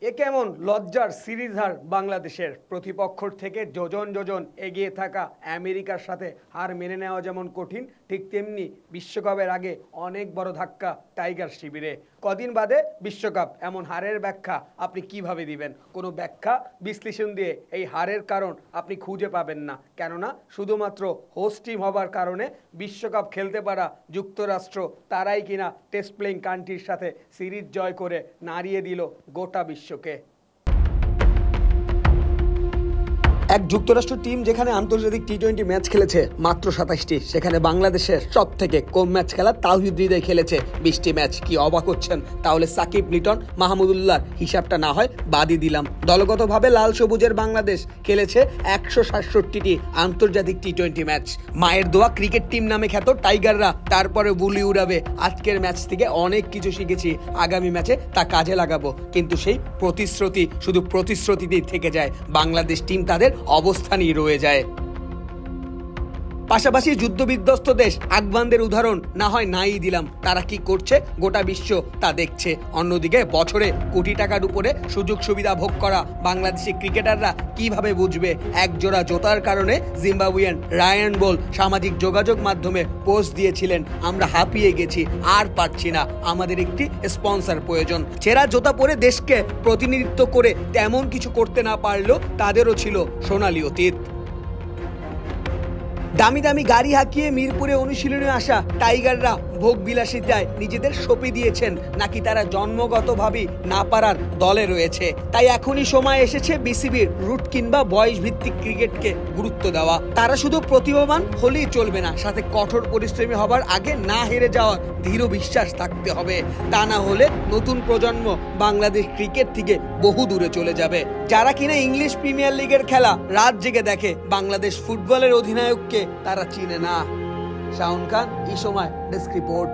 এ কেমন লজ্জার সিরিজ হার বাংলাদেশের। প্রতিপক্ষর থেকে যোজন যোজন এগিয়ে থাকা আমেরিকার সাথে হার মেনে নেওয়া যেমন কঠিন, ঠিক তেমনি বিশ্বকাপের আগে অনেক বড় ধাক্কা টাইগার শিবিরে। কদিন বাদে বিশ্বকাপ, এমন হারের ব্যাখ্যা আপনি কিভাবে দিবেন? কোনো ব্যাখ্যা বিশ্লেষণ দিয়ে এই হারের কারণ আপনি খুঁজে পাবেন না, কেননা শুধুমাত্র হোস্ট টিম হবার কারণে বিশ্বকাপ খেলতে পারা যুক্তরাষ্ট্র তারাই কিনা টেস্ট প্লেইং কান্ট্রির সাথে সিরিজ জয় করে নাড়িয়ে দিল গোটা বিশ্বকে। এক যুক্তরাষ্ট্র টিম যেখানে আন্তর্জাতিক টি-20 ম্যাচ খেলেছে মাত্র 27টি, সেখানে বাংলাদেশের সব থেকে কম ম্যাচ খেলা তাওহিদ হৃদয় খেলেছে 20টি ম্যাচ। কি অবাক হচ্ছেন? তাহলে সাকিব, লিটন, মাহমুদুল্লাহর হিসাবটা না হয় বাদই দিলাম। দলগতভাবে লাল সবুজের বাংলাদেশ খেলেছে 167টি আন্তর্জাতিক টি-20 ম্যাচ। মায়ের দোয়া ক্রিকেট টিম নামে খ্যাত টাইগাররা তারপরে বুলি উড়াবে। আজকের ম্যাচ থেকে অনেক কিছু শিখেছি, আগামী ম্যাচে তা কাজে লাগাবো। কিন্তু সেই প্রতিশ্রুতি শুধু প্রতিশ্রুতিতেই থেকে যায়, বাংলাদেশ টিম তাদের অবস্থানই রয়ে যায়। পাশাপাশি যুদ্ধবিধ্বস্ত দেশ আফগানদের উদাহরণ না হয় নাই দিলাম, তারা কি করছে গোটা বিশ্ব তা দেখছে। অন্যদিকে বছরে কোটি টাকার উপরে সুযোগ সুবিধা ভোগ করা বাংলাদেশি ক্রিকেটাররা কিভাবে বুঝবে একজোড়া জোতার কারণে জিম্বাবুইয়ান রায়ান বোল সামাজিক যোগাযোগ মাধ্যমে পোস্ট দিয়েছিলেন, আমরা হাঁপিয়ে গেছি, আর পারছি না, আমাদের একটি স্পন্সর প্রয়োজন। ছেঁড়া জোতা পরে দেশকে প্রতিনিধিত্ব করে তেমন কিছু করতে না পারলেও তাদেরও ছিল সোনালী অতীত। দামি দামি গাড়ি হাঁকিয়ে মিরপুরে অনুশীলনে আসা টাইগাররা ভোগ বিলাসিতায় নিজেদের সঁপে দিয়েছেন, নাকি তারা জন্মগতভাবে না পারার দলে রয়েছে? তাই এখনই সময় এসেছে বিসিবির রুট কিংবা বয়স ভিত্তিক ক্রিকেটকে গুরুত্ব দেওয়া। তারা শুধু প্রতিভাবান হলেই চলবে না, সাথে কঠোর পরিশ্রমী হবার আগে না হেরে যাওয়ার দৃঢ় বিশ্বাস থাকতে হবে। তা না হলে নতুন প্রজন্ম বাংলাদেশ ক্রিকেট থেকে বহু দূরে চলে যাবে। যারা কিনা ইংলিশ প্রিমিয়ার লিগের খেলা রাত জেগে দেখে, বাংলাদেশ ফুটবলের অধিনায়ককে তারা চিনে না। শাওন খান, এই সময় ডেস্ক রিপোর্ট।